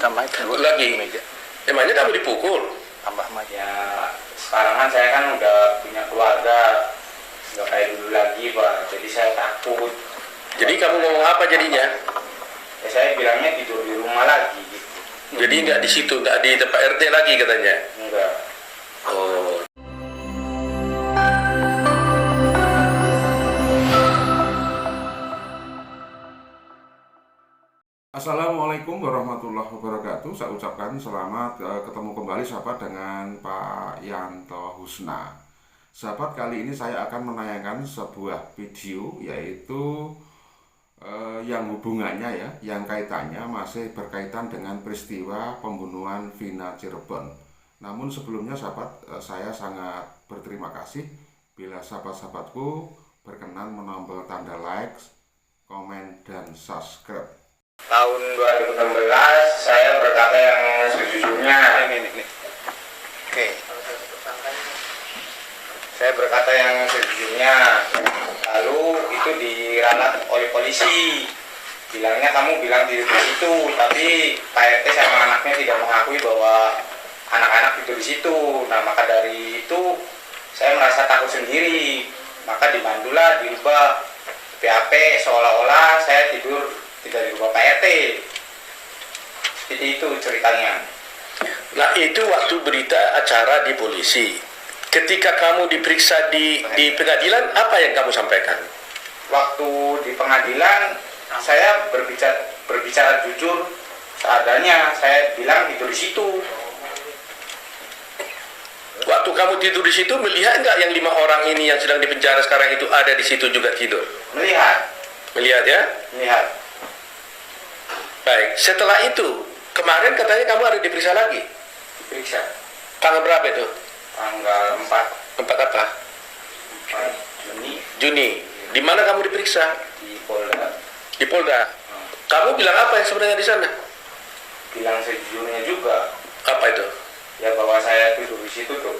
Tambah itu lagi. meja. Emangnya kamu dipukul? Tambah meja. Ya sekarang kan saya kan udah punya keluarga, nggak kayak dulu lagi Pak, jadi saya takut. Jadi kamu ngomong apa jadinya? Ya saya bilangnya tidur di rumah lagi gitu. Jadi nggak di situ, nggak di tempat RT lagi katanya? Enggak. Oh. Assalamualaikum warahmatullahi wabarakatuh. Saya ucapkan selamat ketemu kembali sahabat dengan Pak Yanto Husna. Sahabat, kali ini saya akan menayangkan sebuah video, yaitu yang hubungannya yang kaitannya masih berkaitan dengan peristiwa pembunuhan Vina Cirebon. Namun sebelumnya sahabat, saya sangat berterima kasih bila sahabat-sahabatku berkenan menambah tanda like, komen, dan subscribe. Tahun 2016 saya berkata yang sejujurnya. Ini. Oke. Saya berkata yang sejujurnya. Lalu itu diralat oleh polisi. Bilangnya kamu bilang di situ, tapi Pak RT sama anaknya tidak mengakui bahwa anak-anak tidur di situ. Nah, maka dari itu saya merasa takut sendiri. Maka dibantulah dirubah PAP seolah-olah saya tidur tidak di rumah Pak RT. Seperti itu ceritanya. Nah, itu waktu berita acara di polisi. Ketika kamu diperiksa di pengadilan, apa yang kamu sampaikan? Waktu di pengadilan saya berbicara jujur seadanya. Saya bilang tidur di situ. Waktu kamu tidur di situ, melihat nggak yang 5 orang ini yang sedang dipenjara sekarang itu ada di situ juga tidur? Melihat. Melihat ya? Melihat. Baik, setelah itu, kemarin katanya kamu ada diperiksa lagi. Diperiksa. Tanggal berapa itu? Tanggal 4 apa? Juni Juni. Di mana kamu diperiksa? di Polda. Di Polda. Kamu bilang apa yang sebenarnya di sana? Bilang sejujurnya juga. Apa itu? Ya bahwa saya tidur di situ tuh.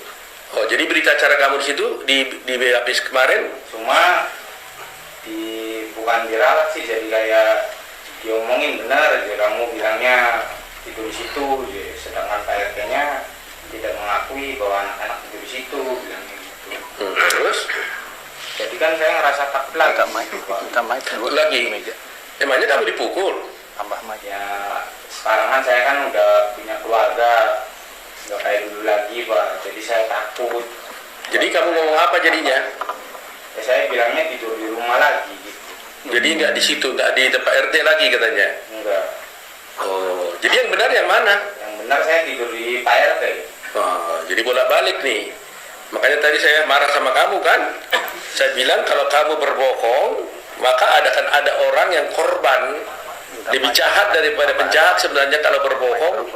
Oh, jadi berita acara kamu di situ di BAP kemarin? Cuma bukan diralat sih, jadi kayak diomongin benar aja, kamu bilangnya tidur di situ, sedangkan Pak RT-nya tidak mengakui bahwa anak-anak tidur di situ, bilangnya gitu. Terus? Jadi kan saya ngerasa takut lagi. Tambah itu Lagi? meja. Emangnya kamu dipukul? Tambah meja. Ya sekarang kan saya kan udah punya keluarga, nggak kayak dulu lagi Pak, jadi saya takut. Jadi kamu ngomong apa jadinya? Ya saya bilangnya tidur di rumah lagi gitu. Jadi nggak di situ, nggak di tempat RT lagi katanya? Enggak. Oh, jadi yang benar yang mana? Yang benar saya tidur di Pak RT. Oh, jadi bolak-balik nih. Makanya tadi saya marah sama kamu kan? Saya bilang kalau kamu berbohong, maka akan ada orang yang korban. Lebih jahat daripada penjahat sebenarnya kalau berbohong.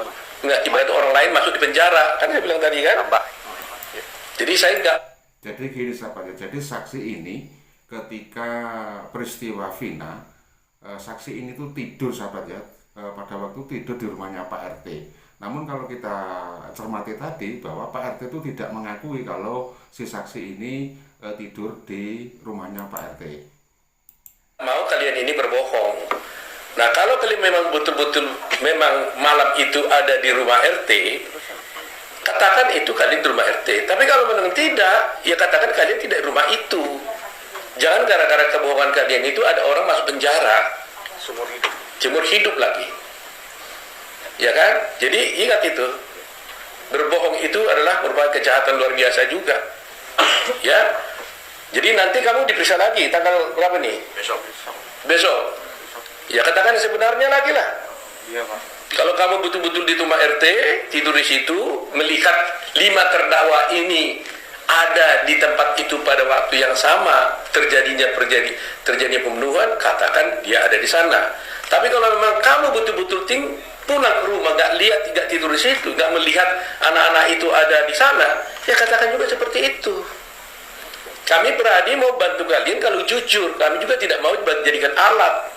Nggak, ibarat orang lain masuk di penjara. Kan saya bilang tadi kan? Tambah. Jadi saya nggak. Jadi gini sahabat, jadi saksi ini ketika peristiwa Vina, saksi ini tuh tidur sahabat ya, pada waktu tidur di rumahnya Pak RT. Namun kalau kita cermati tadi bahwa Pak RT itu tidak mengakui kalau si saksi ini tidur di rumahnya Pak RT. Mau kalian ini berbohong. Nah, kalau kalian memang betul-betul memang malam itu ada di rumah RT, katakan itu kalian di rumah RT. Tapi kalau memang tidak, ya katakan kalian tidak di rumah itu. Jangan gara-gara kebohongan kalian itu ada orang masuk penjara. Seumur hidup lagi. Ya kan? Jadi ingat itu. Berbohong itu adalah merupakan kejahatan luar biasa juga. Ya. Jadi nanti kamu diperiksa lagi tanggal berapa nih? Besok. Ya katakan sebenarnya lagi lah. Iya Pak. Kalau kamu betul-betul di rumah RT, tidur di situ, melihat 5 terdakwa ini ada di tempat itu pada waktu yang sama terjadinya pembunuhan, katakan dia ada di sana. Tapi kalau memang kamu betul-betul pulang ke rumah, nggak lihat, tidak tidur di situ, nggak melihat anak-anak itu ada di sana, ya katakan juga seperti itu. Kami berani mau bantu kalian kalau jujur. Kami juga tidak mau dijadikan alat.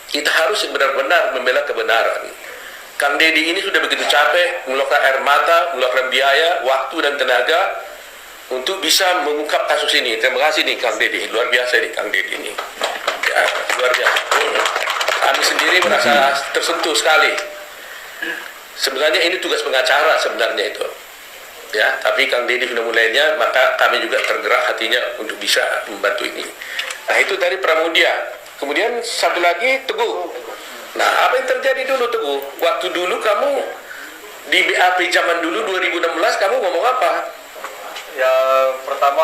Kita harus benar-benar membela kebenaran. Kang Deddy ini sudah begitu capek, mengeluarkan air mata, mengeluarkan biaya, waktu dan tenaga untuk bisa mengungkap kasus ini. Terima kasih nih Kang Deddy, luar biasa nih Kang Deddy ini. Ya, luar biasa. kami sendiri merasa tersentuh sekali. Sebenarnya ini tugas pengacara sebenarnya itu, ya. Tapi Kang Deddy sudah mulainya, maka kami juga tergerak hatinya untuk bisa membantu ini. Nah itu dari Pramudia. Kemudian satu lagi Teguh. Nah apa yang terjadi dulu Teguh? Waktu dulu kamu di BAP zaman dulu 2016 kamu ngomong apa? Ya pertama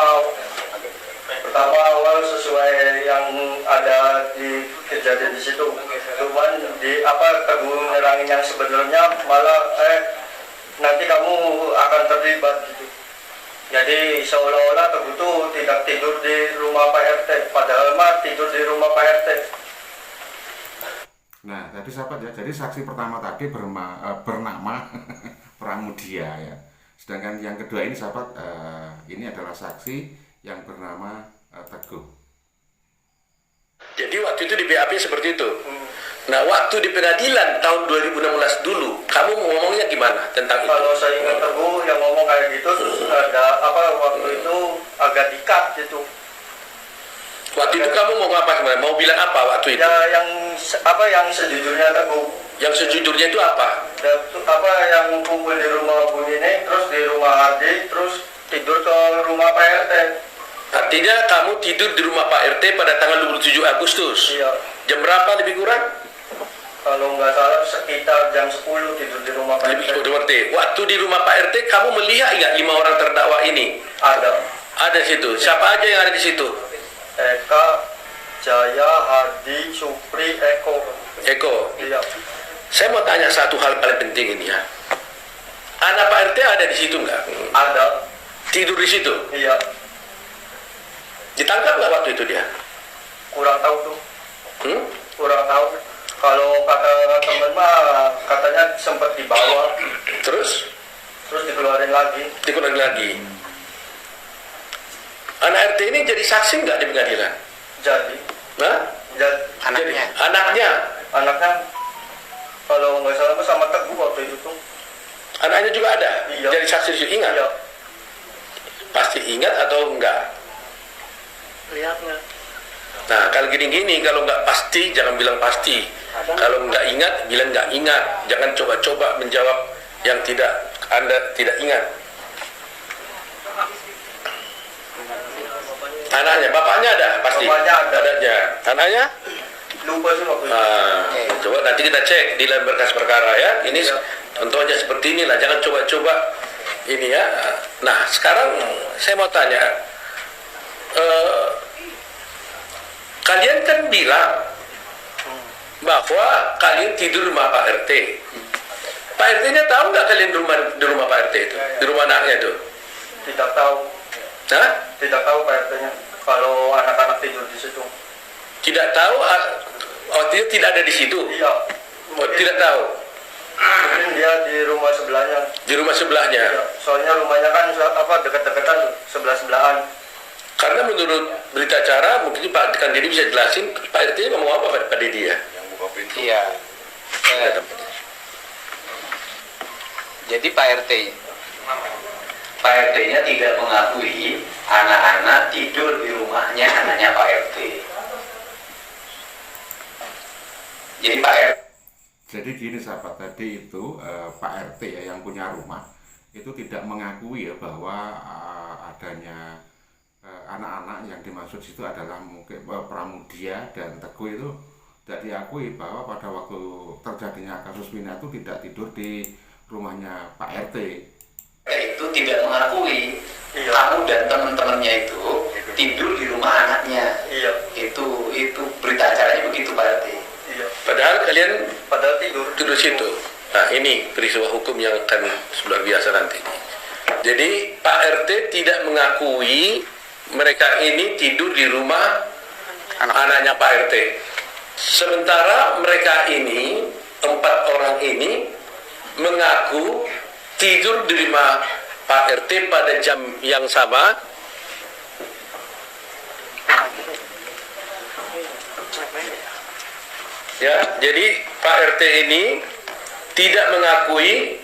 awal sesuai yang ada di kejadian di situ. Cuman di Teguh nerangin yang sebenarnya malah nanti kamu akan terlibat gitu. Jadi seolah-olah Teguh tuh tidak tidur di rumah Pak RT, padahal mah tidur di rumah Pak RT. Nah, jadi sahabat ya, jadi saksi pertama tadi bernama Pramudia ya. Sedangkan yang kedua ini sahabat, ini adalah saksi yang bernama Teguh. Jadi waktu itu di BAP seperti itu. Nah waktu di pengadilan tahun 2016 dulu, kamu ngomongnya gimana tentang itu? Kalau saya ingat Teguh yang ngomong kayak gitu, terus ada waktu itu agak dikat gitu. Waktu itu kamu mau apa sebenarnya? Mau bilang apa waktu itu? Ya yang sejujurnya Teguh. Yang sejujurnya itu apa? Yang kumpul di rumah Bu Nini, terus di rumah Ardi, terus tidur ke rumah Pak RT. Artinya kamu tidur di rumah Pak RT pada tanggal 27 Agustus. Iya. Jam berapa lebih kurang? Kalau nggak salah sekitar jam 10 tidur di rumah Pak RT. Waktu di rumah Pak RT kamu melihat nggak 5 orang terdakwa ini? Ada. Ada di situ. Siapa aja yang ada di situ? Eka, Jaya, Hadi, Supri, Eko. Eko. Iya. Saya mau tanya satu hal paling penting ini ya. Anak Pak RT ada di situ nggak? Ada. Tidur di situ? Iya. Ditangkap nggak waktu itu dia? Kurang tahu tuh. Kurang tahu. Kalau kata temen mah katanya sempat dibawa. Terus dikeluarin lagi. Dikeluarin lagi. Anak RT ini jadi saksi nggak di pengadilan? Jadi. Nah? Anaknya. Anaknya. Kalau nggak salah sama Teguh waktu itu tuh. Anaknya juga ada? Iya. Jadi saksi di situ, ingat? Iya. Pasti ingat atau enggak? Lihatnya. Nah, kalau gini-gini, kalau nggak pasti, jangan bilang pasti. Kalau nggak ingat, bilang nggak ingat. Jangan coba-coba menjawab yang Anda tidak ingat. Anaknya, bapaknya ada pasti. Bapaknya ada. Adanya. Anaknya? Lupa sih waktu itu. Coba nanti kita cek di dalam berkas perkara ya. Ini contohnya seperti inilah. Jangan coba-coba ini ya. Nah, sekarang saya mau tanya. Kalian kan bilang bahwa kalian tidur rumah Pak RT. Pak RT-nya tahu nggak kalian di rumah Pak RT itu? Di rumah anaknya itu? Tidak tahu. Hah? Tidak tahu Pak RT-nya. Kalau anak-anak tidur di situ. Tidak tahu, artinya tidak ada di situ? Iya. Tidak tahu? Mungkin dia di rumah sebelahnya. Di rumah sebelahnya? Iya. Soalnya rumahnya kan dekat-dekatan, sebelah-sebelahan. Karena menurut berita acara, mungkin Pak Kang Deddy bisa jelasin, Pak RT ngomong apa Pak Deddy ya? Yang buka pintu. Iya. Jadi Pak RT-nya tidak mengakui anak-anak tidur di rumahnya anaknya Pak RT. Jadi Pak RT. Jadi gini sahabat, tadi itu Pak RT ya yang punya rumah itu tidak mengakui ya bahwa adanya anak-anak yang dimaksud situ adalah mungkin Pramudia dan Teguh itu tidak diakui bahwa pada waktu terjadinya kasus Wina itu tidak tidur di rumahnya Pak RT. Itu tidak mengakui kamu dan teman-temannya itu tidur di rumah anaknya. Iya. Itu berita acaranya begitu Pak RT. Iya. Padahal kalian tidur situ. Nah ini peristiwa hukum yang akan luar biasa nanti. Jadi Pak RT tidak mengakui mereka ini tidur di rumah anaknya Pak RT. Sementara mereka ini, 4 orang ini mengaku tidur di rumah Pak RT pada jam yang sama. Ya, jadi Pak RT ini tidak mengakui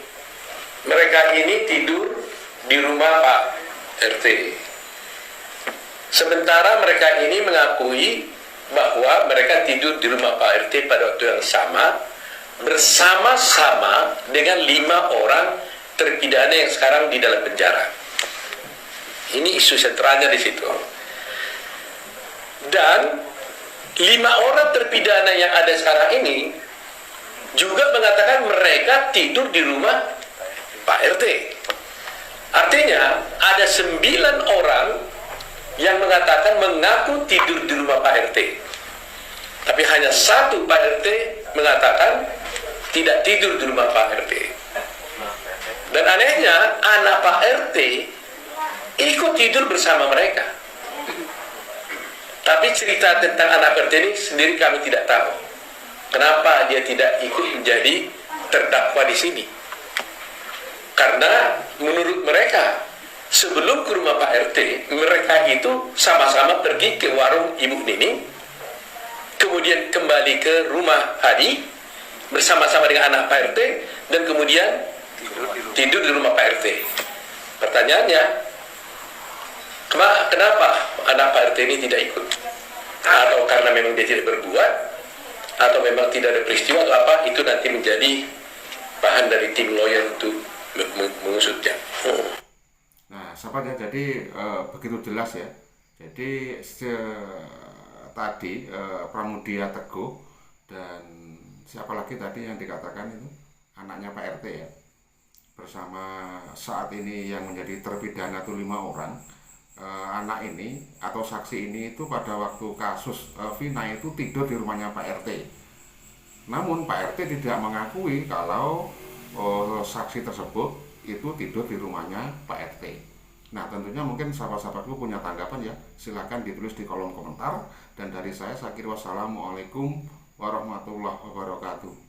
mereka ini tidur di rumah Pak RT. Sementara mereka ini mengakui bahwa mereka tidur di rumah Pak RT pada waktu yang sama bersama-sama dengan 5 orang terpidana yang sekarang di dalam penjara. Ini isu sentralnya di situ. Dan 5 orang terpidana yang ada sekarang ini juga mengatakan mereka tidur di rumah Pak RT. Artinya ada 9 orang yang mengatakan mengaku tidur di rumah Pak RT. Tapi hanya 1 Pak RT mengatakan tidak tidur di rumah Pak RT. Dan anehnya anak Pak RT ikut tidur bersama mereka. Tapi cerita tentang anak RT ini sendiri kami tidak tahu. Kenapa dia tidak ikut menjadi terdakwa di sini? Karena menurut mereka sebelum ke rumah Pak RT, mereka itu sama-sama pergi ke warung Ibu Nining, kemudian kembali ke rumah Hadi bersama-sama dengan anak Pak RT, dan kemudian tidur di rumah Pak RT. Pertanyaannya, kenapa anak Pak RT ini tidak ikut? Atau karena memang dia tidak berbuat, atau memang tidak ada peristiwa atau apa, itu nanti menjadi bahan dari tim lawyer untuk mengusutnya. Nah, sahabat ya, jadi begitu jelas ya. Jadi tadi Pramudia Teguh dan siapa lagi tadi yang dikatakan itu anaknya Pak RT ya, bersama saat ini yang menjadi terpidana itu 5 orang. Anak ini atau saksi ini itu pada waktu kasus Vina itu tidur di rumahnya Pak RT. Namun Pak RT tidak mengakui kalau saksi tersebut itu tidur di rumahnya Pak RT. Nah, tentunya mungkin sahabat-sahabatku punya tanggapan ya. Silahkan ditulis di kolom komentar. Dan dari saya kira wassalamualaikum warahmatullahi wabarakatuh.